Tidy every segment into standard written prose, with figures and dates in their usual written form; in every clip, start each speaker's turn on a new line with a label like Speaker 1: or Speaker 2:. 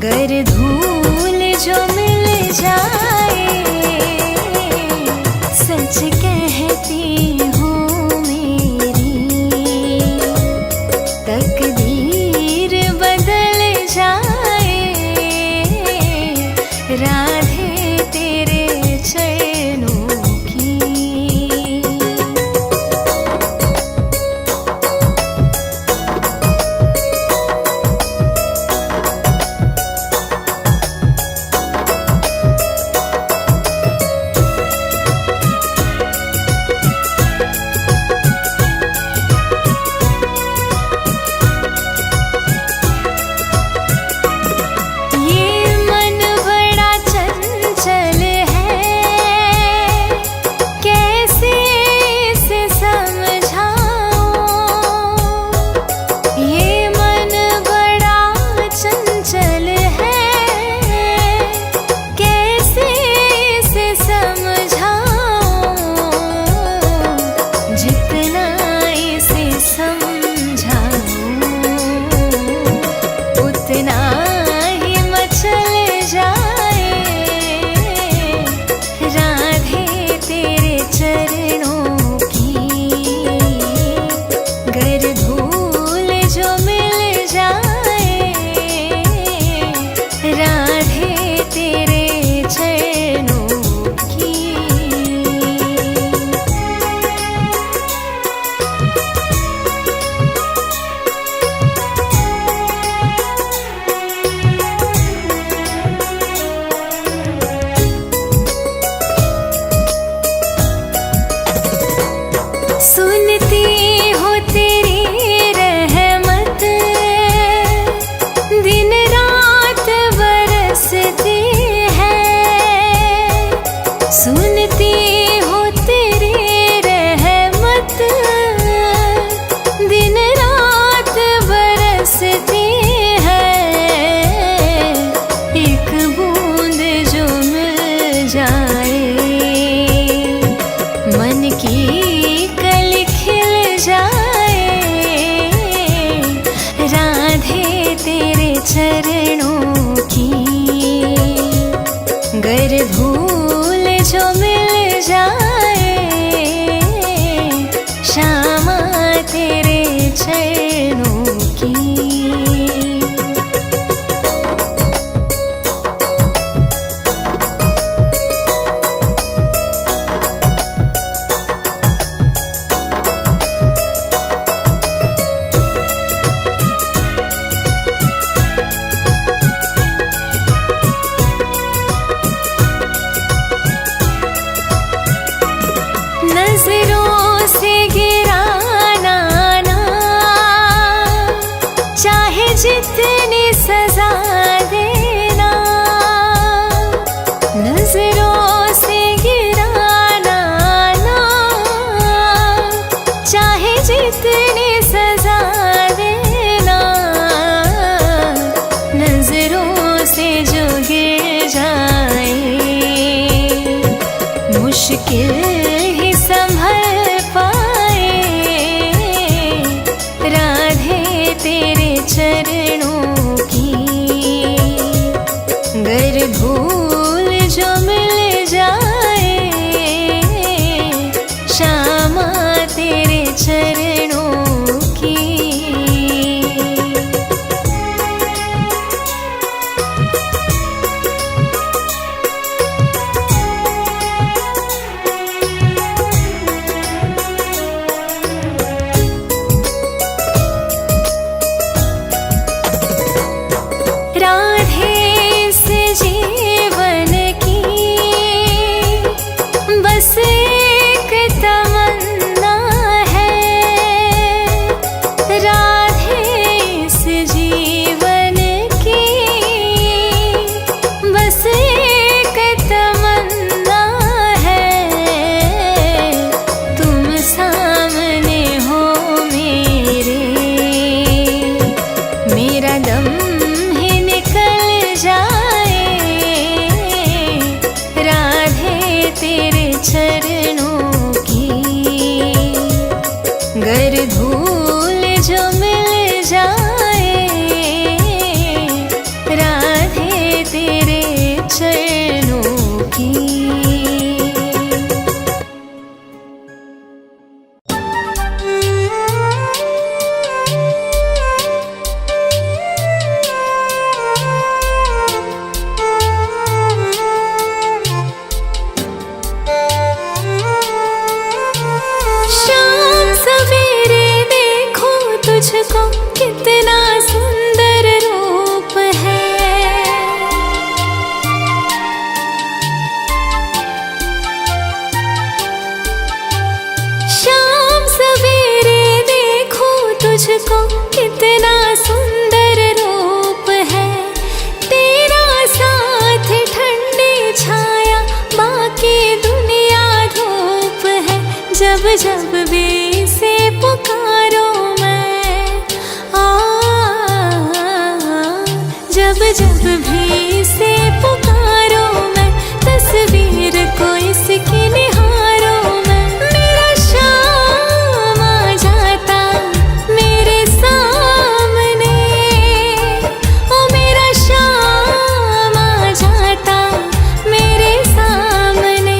Speaker 1: गर धूल जो मिल जाए, सच कहती हूँ मेरी तकदीर बदल जाए। राधे तेरे चरणों की। सुनती हो तेरी रहमत दिन रात बरसती है। सुनती हो तेरी रहमत दिन रात बरसती है। एक बूंद जो मिल जाए मन की चरणों की। गर भूल जो मिल जाए, श्यामा तेरे चरणों की। नजरों से गिराना ना, चाहे जितनी सजा देना। नजरों से गिराना ना, चाहे जितनी सजा देना। नजरों से जो गिर जाए मुश्किल संभल पाए। राधे तेरे चरणों की। गर भूल जो मिल जाए, श्यामा तेरे चरणों की। राधे से जीवन की बस एक तमन्ना है। राधे से जीवन की बस एक तमन्ना है। तुम सामने हो मेरे, मेरा दम चरणों की। गर धूल जो मिल जाए, राधे जब जब भी इसे पुकारो मैं, तस्वीर को इसकी निहारो मैं। मेरा शाम आ जाता मेरे सामने, ओ मेरा शाम आ जाता मेरे सामने।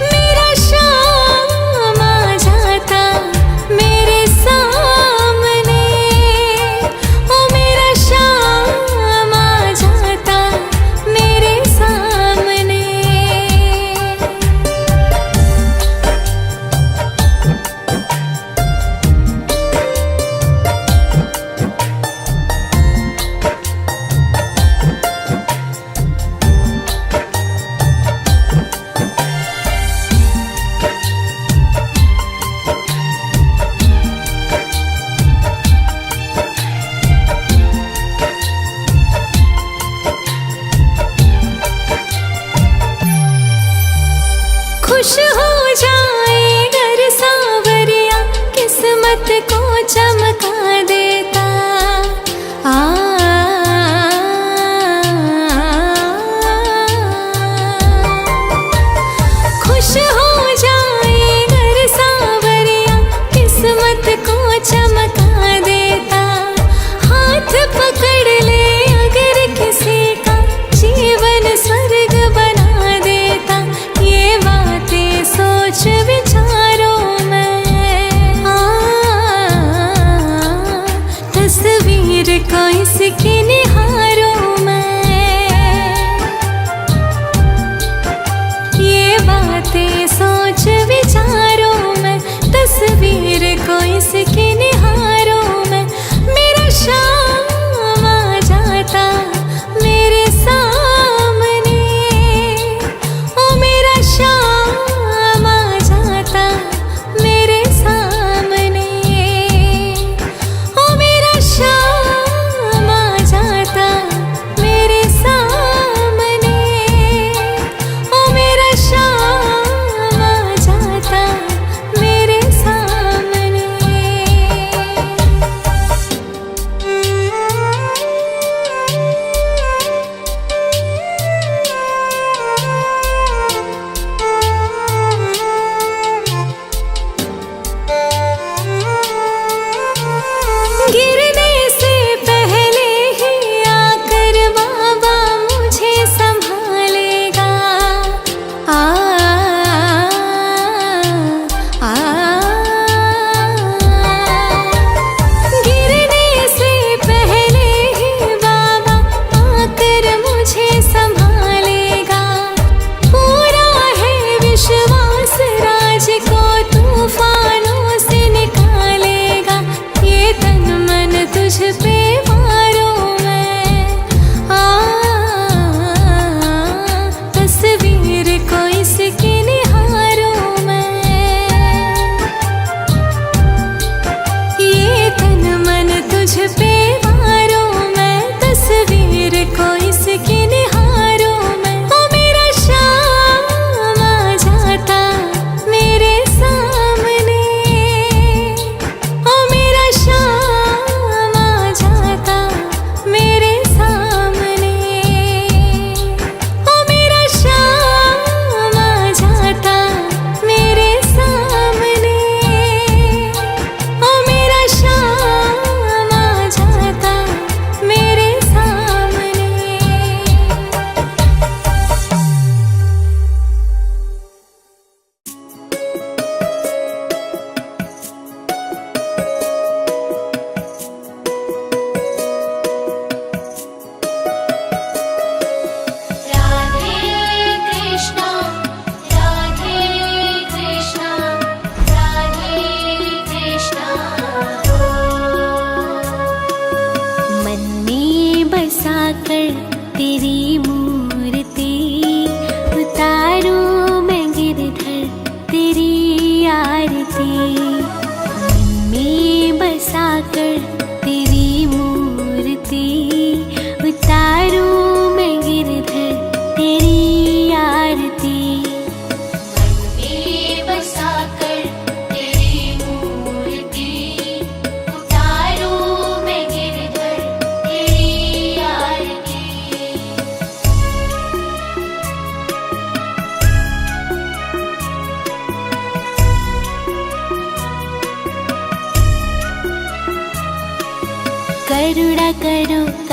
Speaker 1: मेरा शाम आ जाता मेरे सामने, ओ मेरा शाम आ जाता मेरे सामने।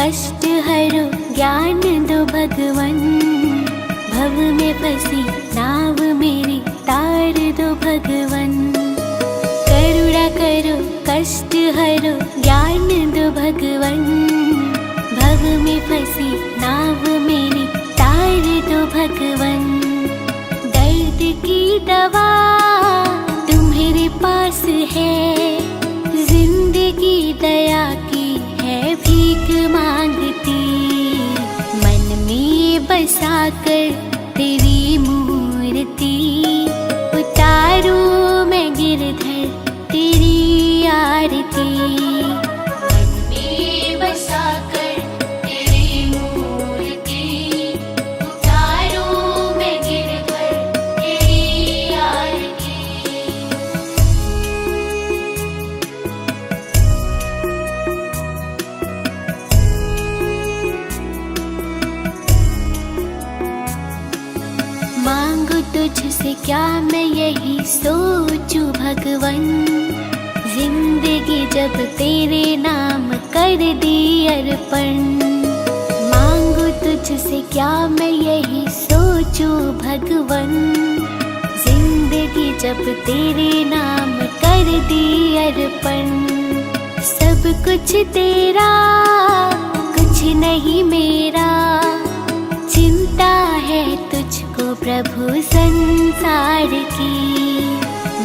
Speaker 1: कष्ट हरो ज्ञान दो भगवन, भव में फंसी नाव मेरी तार दो भगवन। करुणा करो कष्ट हरो ज्ञान दो भगवन, भव में फंसी नाव मेरी तार दो भगवन। दर्द की दवा तुम्हारे पास है, जिंदगी दया की है भीख मांगती। मन में बसा कर तेरी मूर्ति, उतारूं मैं गिरधर तेरी आरती। मन में बसा कर तेरी मूर्ति, उतारूं मैं गिरधर तेरी आरती। मांगू तुझसे क्या मैं यही सोचूं भगवन, जिंदगी जब तेरे नाम कर दी अर्पण। मांगू तुझसे क्या मैं यही सोचूं भगवन, जिंदगी जब तेरे नाम कर दी अर्पण। सब कुछ तेरा कुछ नहीं मेरा, चिंता है तुझको प्रभु संसार की।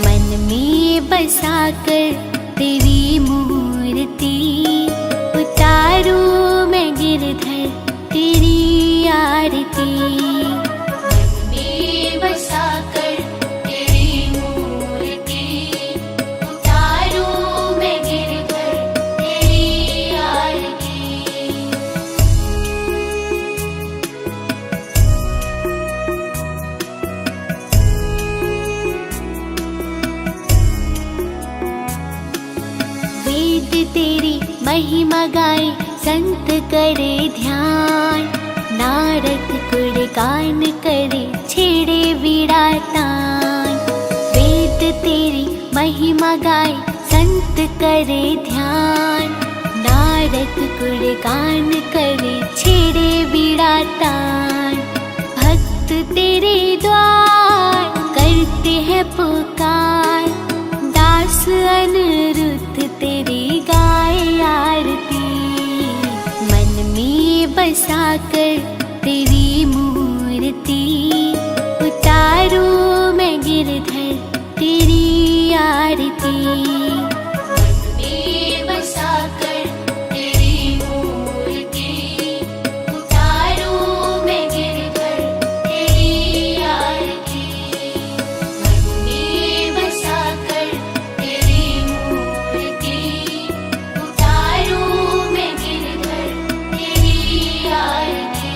Speaker 1: मन में बसा कर तेरी मूर्ति, उतारूं मैं गिरधर तेरी आरती। मन में बसा कर तेरी मूर्ति, उतारूं मैं गिरधर तेरी आरती। वेद तेरी महिमा गाए संत करे ध्यान, नारद गुणगान करे छेड़े वीणा तान। वेद तेरी महिमा गाए संत करे ध्यान, नारद गुणगान करे छेड़े वीणा तान। भक्त तेरे द्वार करते हैं पुकार, दास अनिरुद्ध तेरी गाए आरती। मन में बसा कर तेरी मूर्ति, उतारूं मैं गिरधर तेरी आरती। मन में बसा कर तेरी मूर्ति, उतारूं मैं गिरधर तेरी आरती। मन में बसा कर तेरी मूर्ति, उतारूं मैं गिरधर तेरी आरती।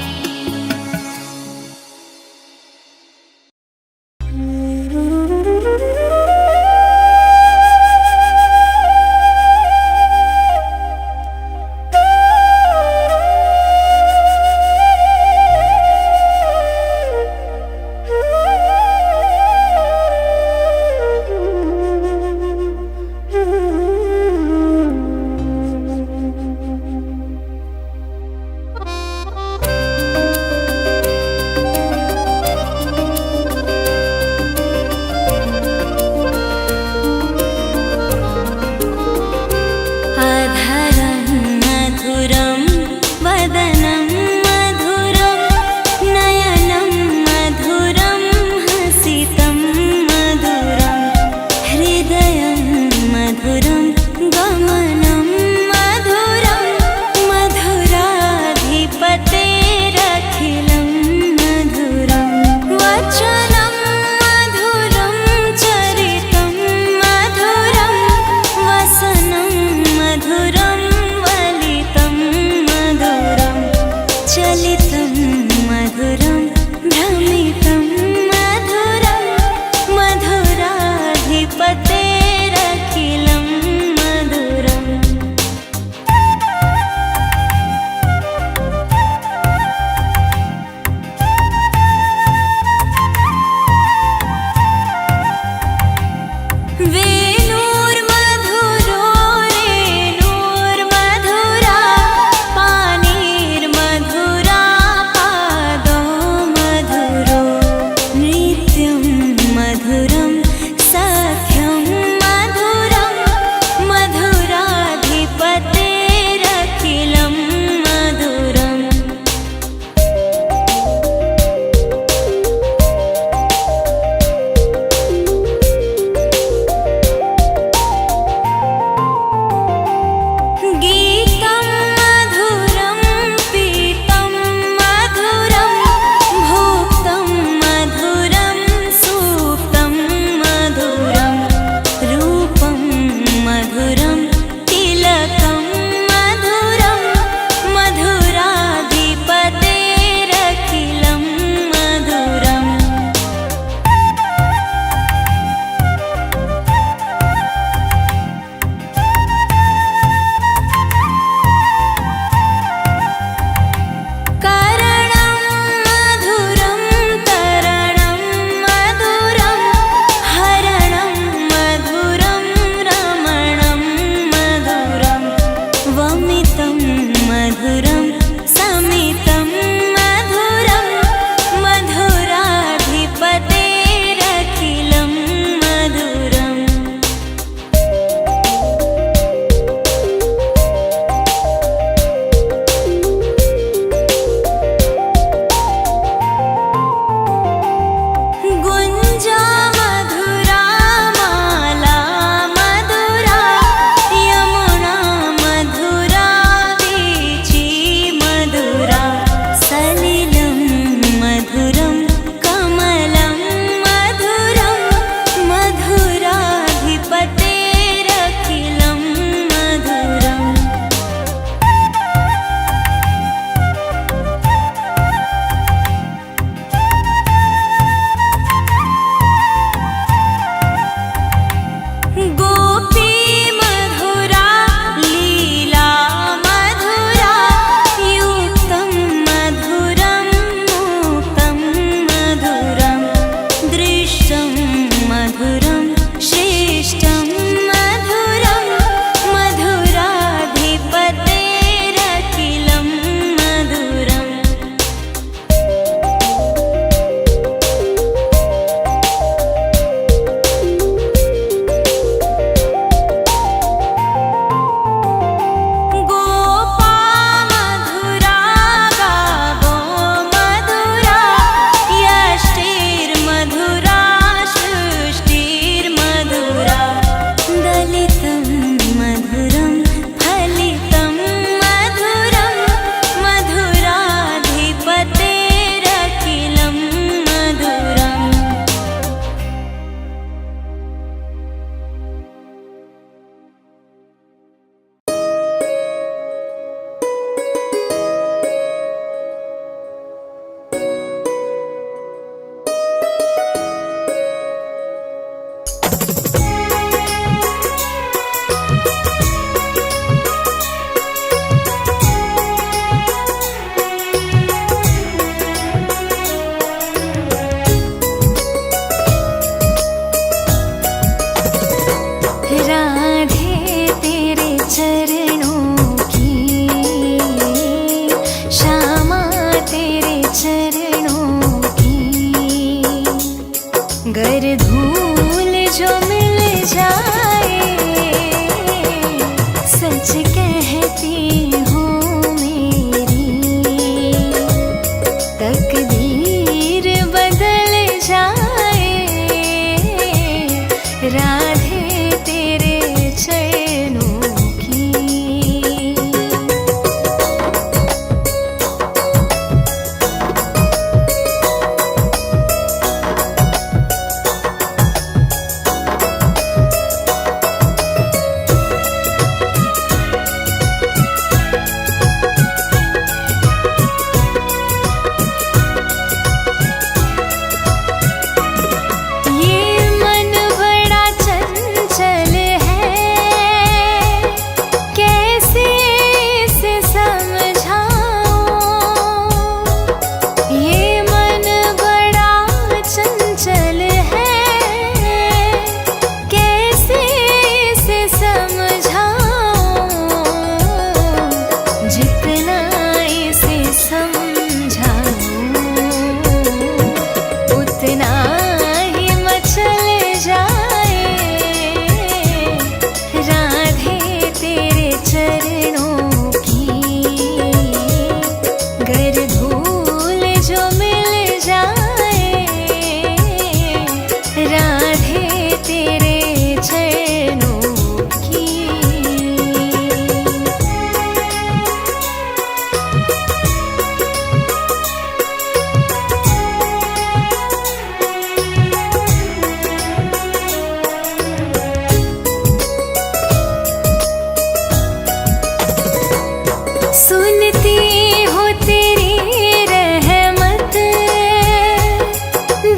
Speaker 2: सुनती हो तेरी रहमत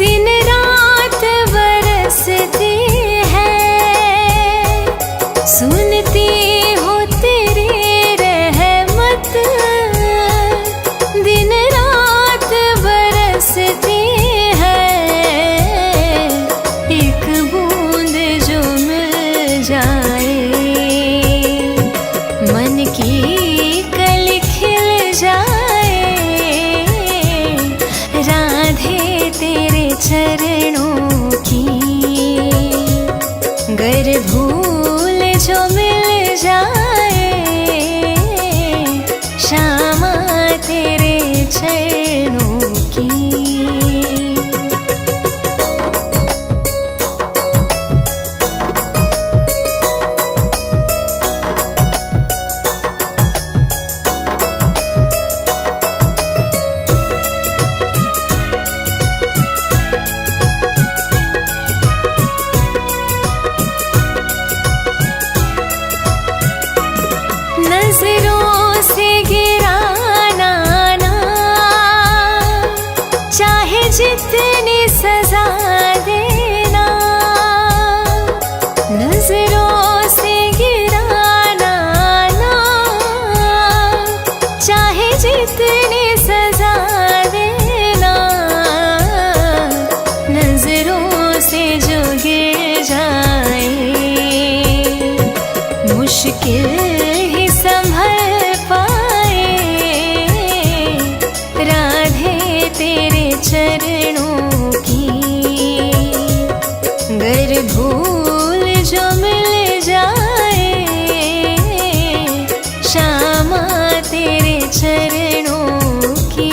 Speaker 2: दिन रात बरसती है। सुनती हो तेरी रहमत दिन रात बरसती है। एक बूंद जो मिल जाए मन की चरणों की गर भूल जो मिल जाए श्यामा तेरे चरणों की। नजरों से गिराना ना चाहे जितनी सजा देना। नजरों से गिराना ना चाहे जितनी सजा देना। नजरों से जो गिर जाए मुश्किल संभल पाए राधे तेरे चरणों की गर भूल जो मिल जाए श्यामा तेरे चरणों की।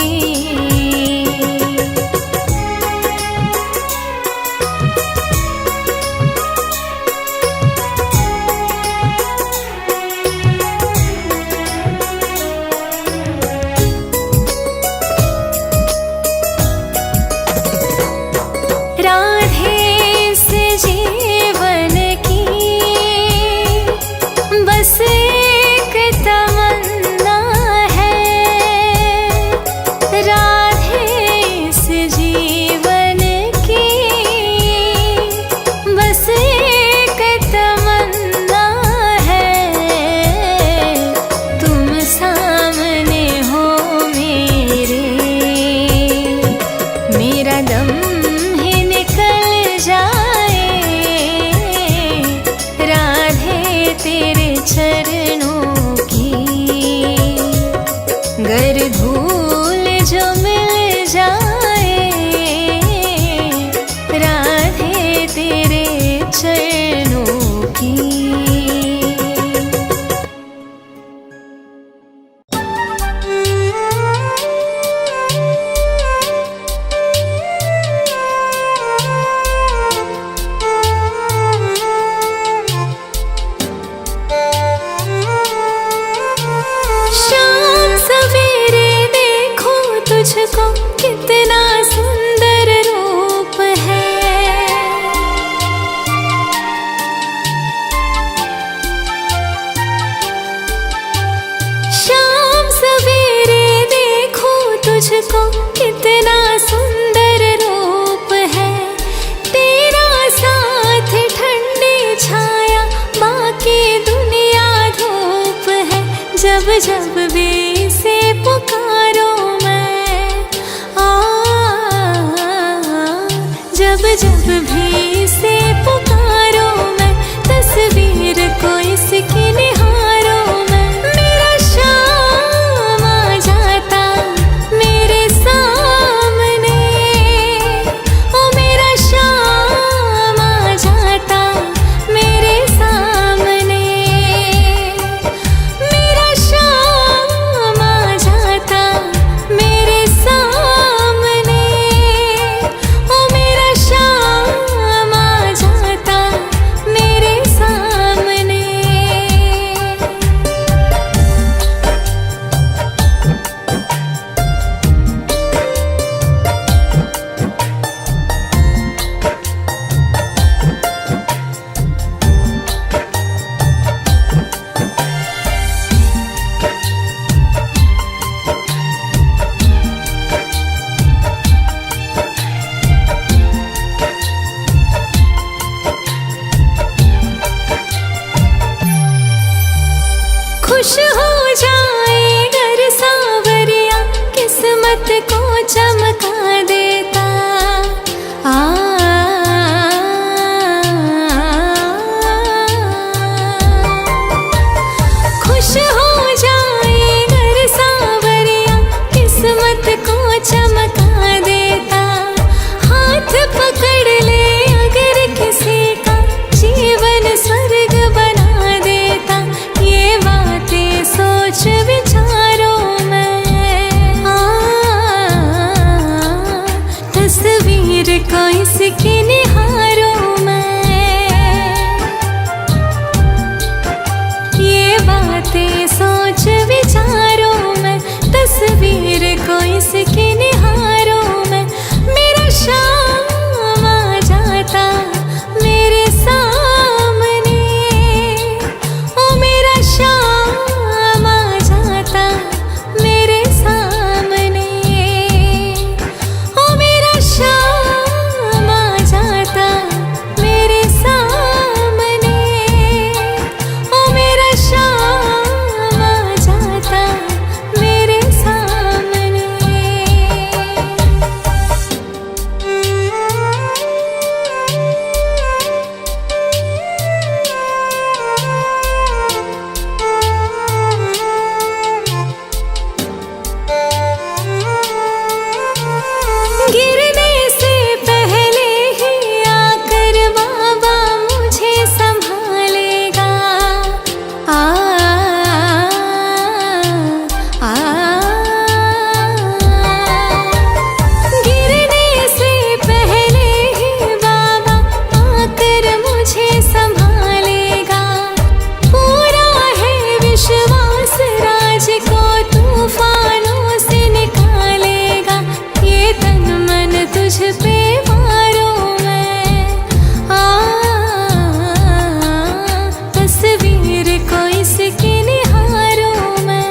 Speaker 2: राधे इस जीवन की बस एक तमन्ना है। राधे इस जीवन की बस एक तमन्ना है। तुम सामने हो मेरे मेरा दम तेरे चरणों की गर भूल जो मिल जाए राधे तेरे चरणों की। तुझको कितना सुंदर रूप है। शाम सवेरे देखो तुझको कितना सुंदर रूप है। तेरा साथ ठंडी छाया बाकी दुनिया धूप है। जब जब भी से पुकारो जब जब भी से पुकारो मैं तस्वीर को इसकी निहारो मैं। मेरा शाम आ जाता मेरे सामने ओ मेरा शाम आ जाता मेरे सामने। मेरा शाम चमका देता। खुश हो जाए घर सांवरिया, किस्मत को चमका देता। हाथ पकड़ ले अगर किसी का, जीवन स्वर्ग बना देता। ये बातें सोच विचारों में, तस्वीर को इसकी निहारों में। ये बातें सोच विचारों में, तस्वीर को इसकी निहारों में। मेरा शाम आ जाता मेरे सामने, ओ मेरा शाम आ जाता मेरे सामने, ओ मेरा शाम आ जाता मेरे सामने, ओ मेरा शाम आ जाता मेरे सामने। गिरने से पहले ही आकर बाबा मुझे संभालेगा। आ आ गिरने से पहले ही बाबा आकर मुझे संभालेगा। पूरा है विश्वास, राज को तूफानों से निकालेगा। ये तन मन तुझ पे वारों में, तस्वीर को इसकी निहारों में।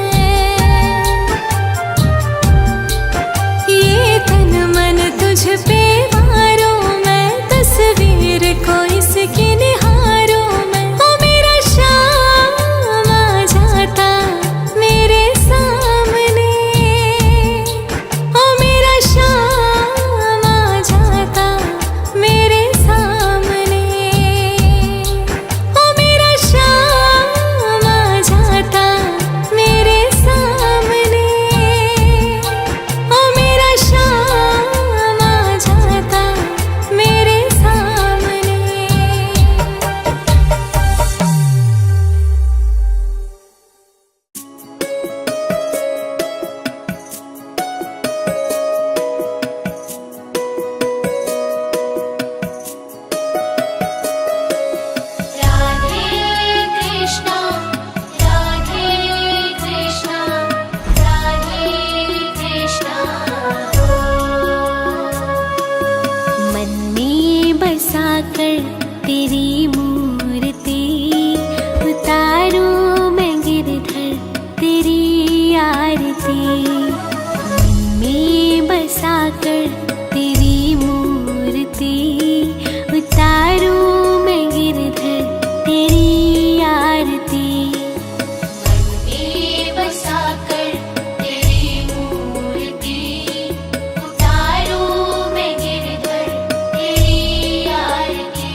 Speaker 2: ये तन मन तुझ पे वारों में, तस्वीर को इसकी निहारों में। ओ मेरा शाम आ जाता मेरे सामने, ओ मेरा शाम आ जाता मेरे सामने, ओ मेरा शाम आ जाता मेरे सामने, ओ मेरा शाम आ जाता मेरे सामने।
Speaker 1: राधे कृष्णा, राधे कृष्णा, राधे कृष्णा।
Speaker 2: मन में बसाकर तेरी मूर्ति, उतारूं मैं गिरधर तेरी आरती। मन में बसाकर तेरी मूर्ति, उतारूं मैं गिरधर तेरी आरती।
Speaker 1: मन में बसाकर तेरी मूर्ति, उतारूं मैं गिरधर तेरी आरती।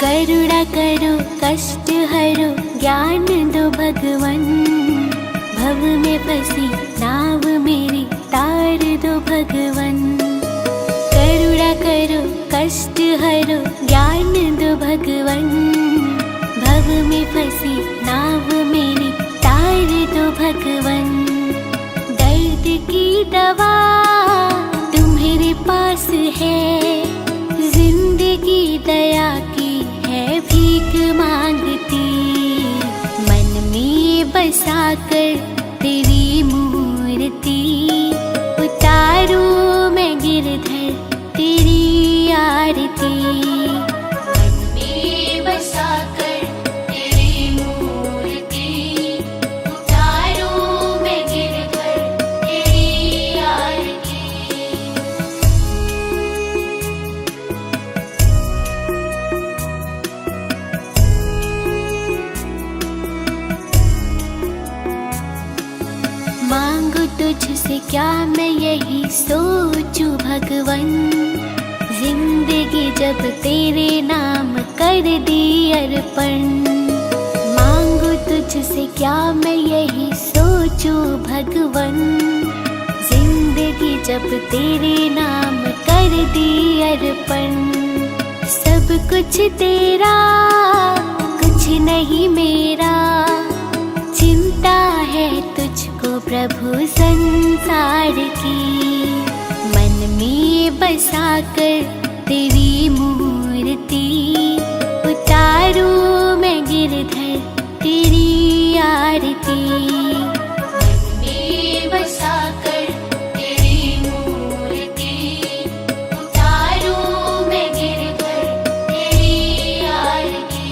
Speaker 2: करुणा करो कष्ट हरो, ज्ञान दो भगवन। भव में फंसी नाव मेरी, तार दो भगवन। करुणा करो कष्ट हरो, ज्ञान दो भगवन। भव में फंसी नाव मेरी, तार दो भगवन। दर्द की दवा तुम्हारे पास है, जिंदगी दया की है भीख मांगती। मन में बसाकर तेरी मूर्ति, उतारूं मैं गिरधर तेरी आरती।
Speaker 1: मन में बसाकर तेरी मूर्ति, उतारूं मैं गिरधर तेरी आरती।
Speaker 2: क्या मैं यही सोचूं भगवन, जिंदगी जब तेरे नाम कर दी अर्पण। मांगू तुझसे क्या मैं यही सोचूं भगवन, जिंदगी जब तेरे नाम कर दी अर्पण। सब कुछ तेरा कुछ नहीं मेरा, चिंता है तुझको प्रभु संसार की। मन में बसाकर तेरी मूर्ति, उतारूं मैं गिरधर तेरी आरती।
Speaker 1: मन में बसाकर तेरी मूर्ति, उतारूं मैं गिरधर तेरी आरती।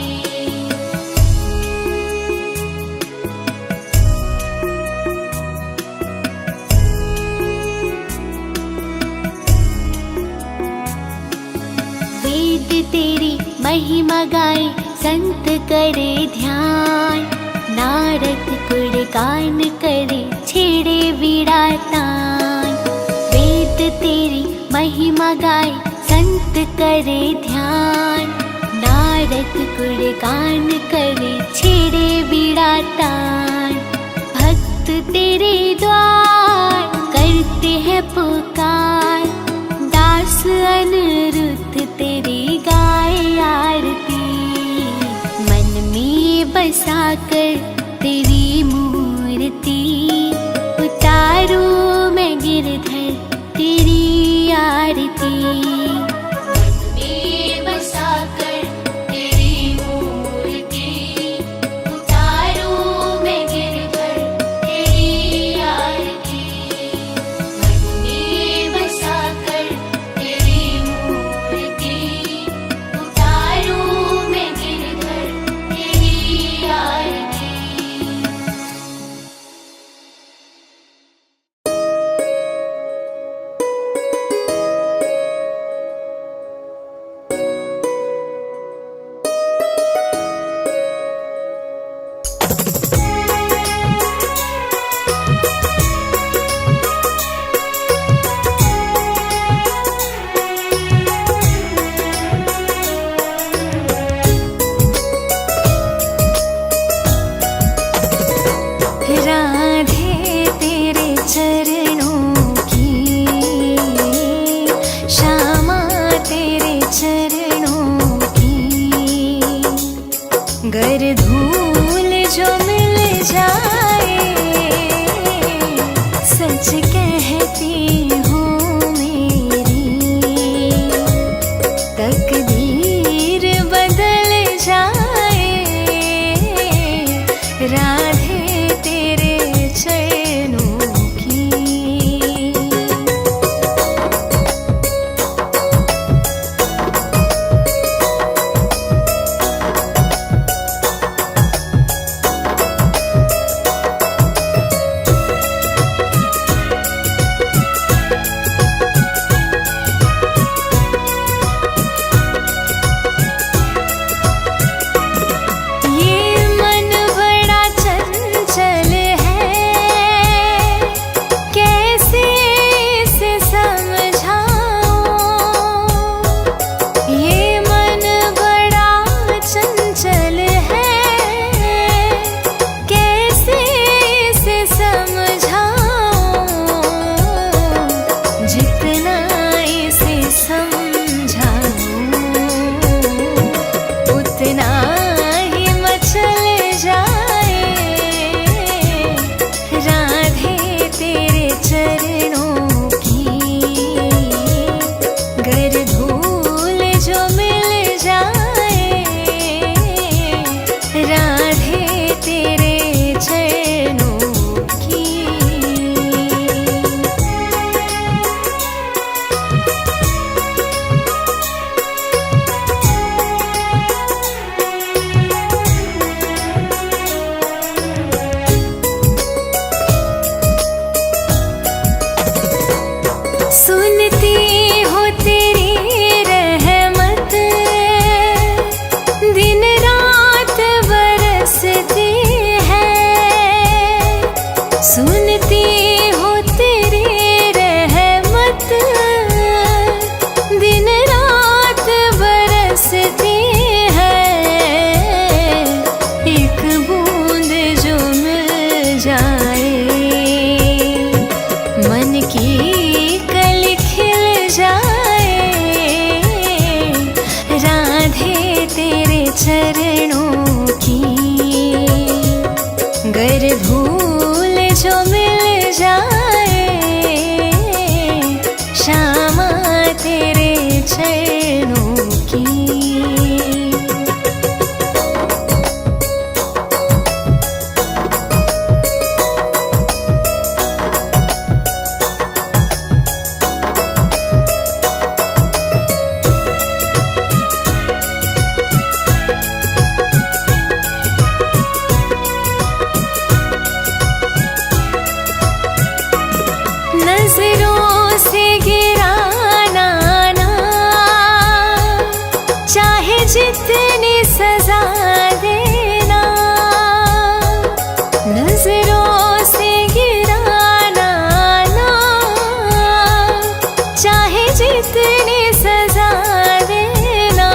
Speaker 2: वेद तेरी महिमा गाए संत करे ध्यान, नारद गुणगान करे छेड़े वीणा तान। वेद तेरी महिमा गाए संत करे ध्यान, नारद गुणगान करे छेड़े वीणा तान। भक्त तेरे द्वार करते हैं पुकार, दास अनिरुद्ध तेरी गाए आरती। मन में बसाकर तेरी मूर्ति, उतारूं मैं गिरधर तेरी आरती।
Speaker 1: मन में बसाकर तेरी मूर्ति, उतारूं मैं गिरधर तेरी आरती। मन में बसाकर तेरी मूर्ति, उतारूं मैं गिरधर तेरी आरती।
Speaker 2: चरणों की। गर भूल जो मिल जाए श्यामा तेरे चरणों की। नजरों से गिराना ना, चाहे जितनी सजा देना। नजरों से गिराना ना, चाहे जितनी सजा देना।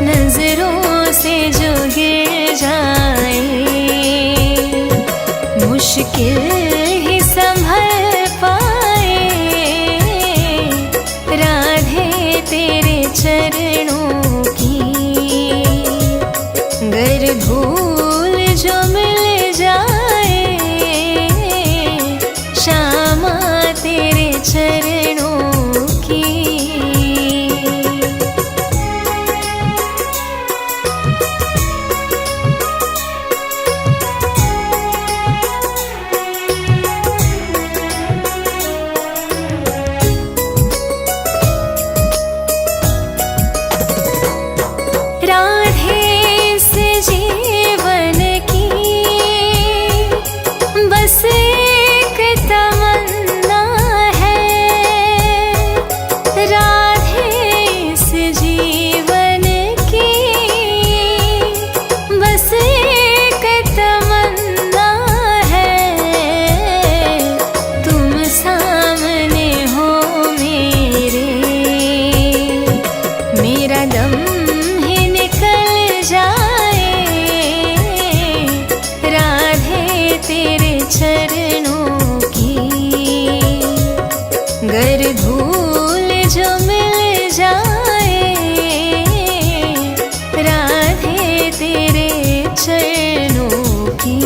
Speaker 2: नजरों से जो गिर जाए मुश्किल ही संभल पाए। राधे तेरे चरणों की। गर भूल जो मिल जाए श्यामा तेरे चरणों की। राधे इस जीवन की बस एक तमन्ना है। राधे इस जीवन की बस एक तमन्ना है। तुम सामने हो मेरे, मेरा दम निकल जाए। राधे तेरे चरणों की। गर धूल जो मिल जाए राधे तेरे चरणों की।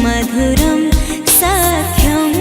Speaker 2: मधुरं साख्यं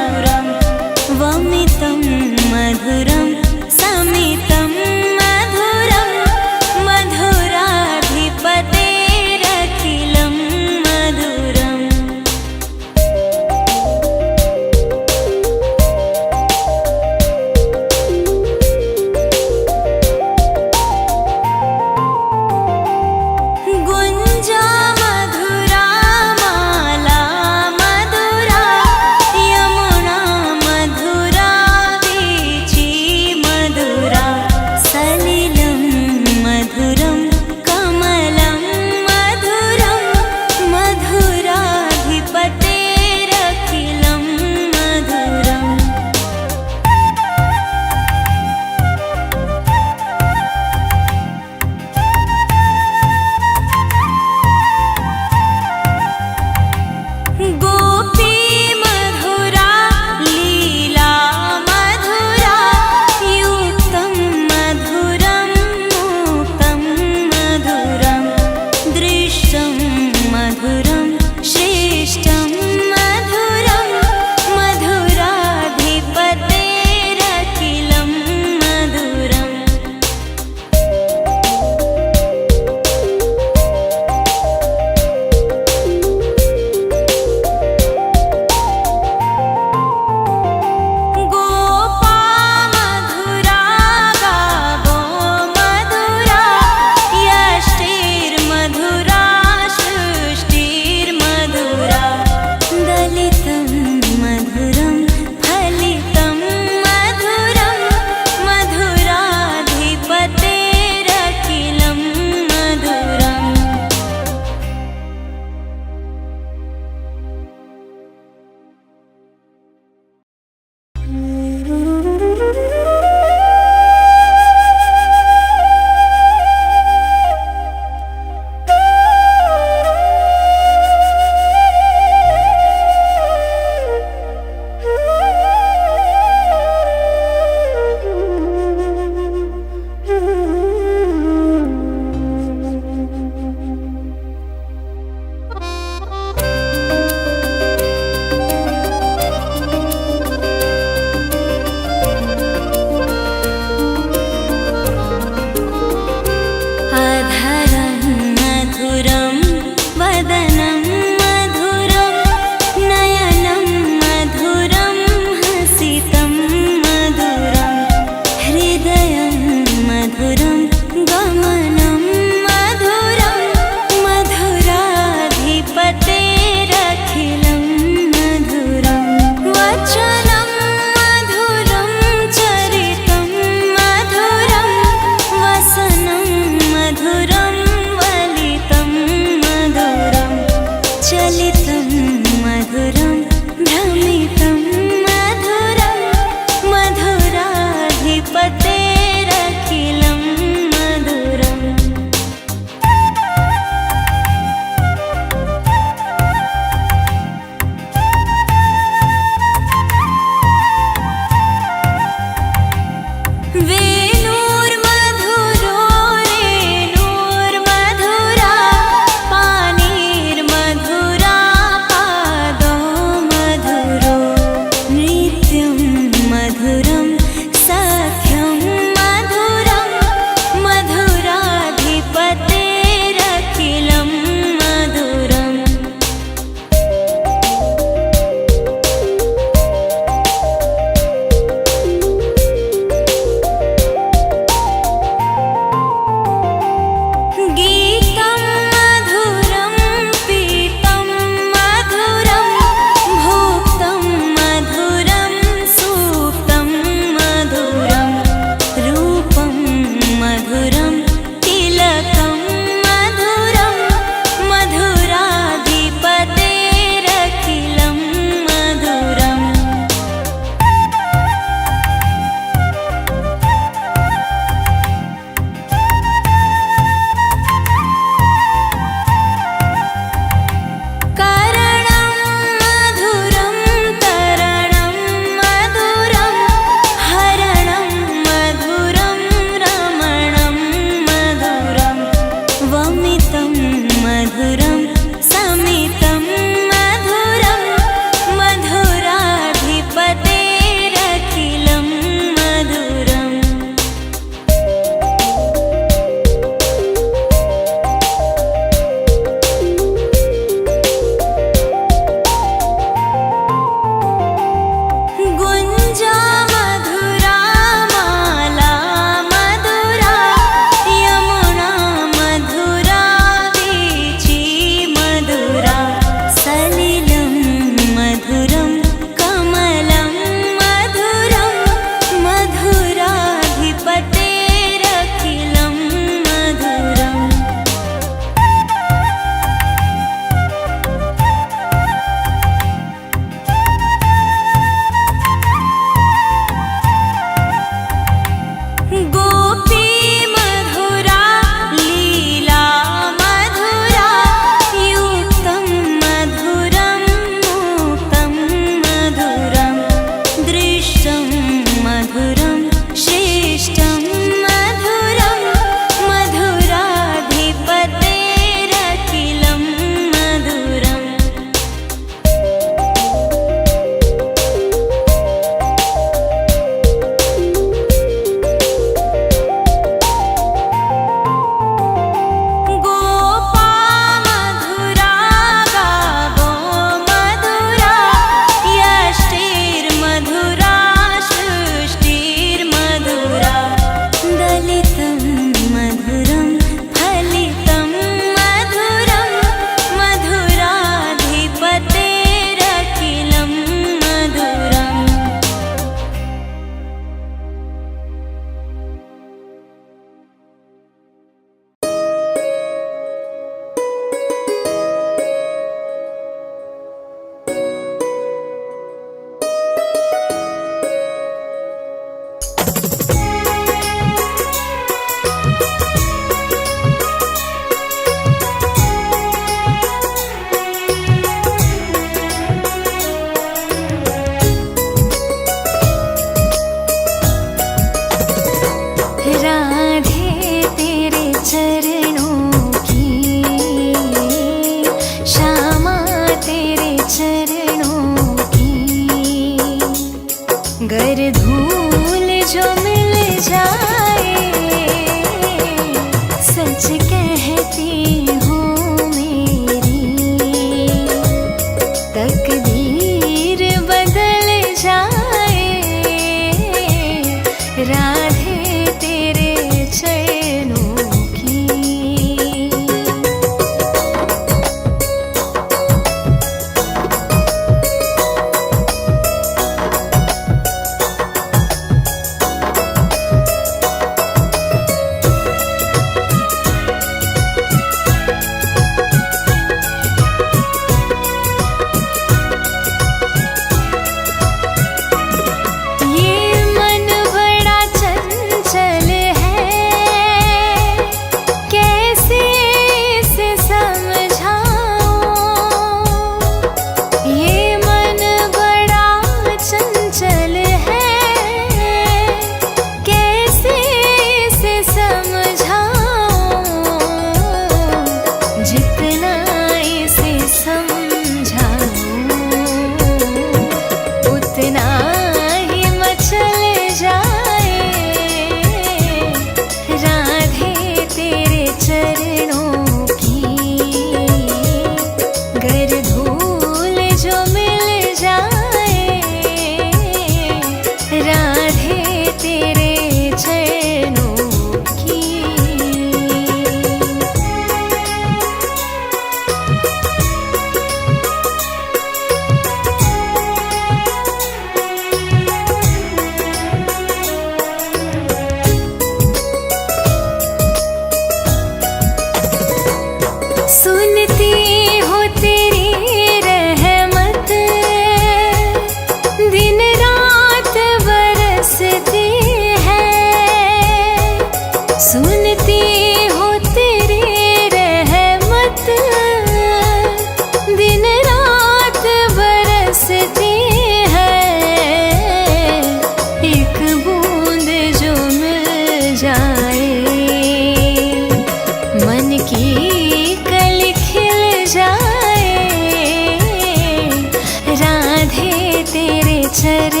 Speaker 2: सर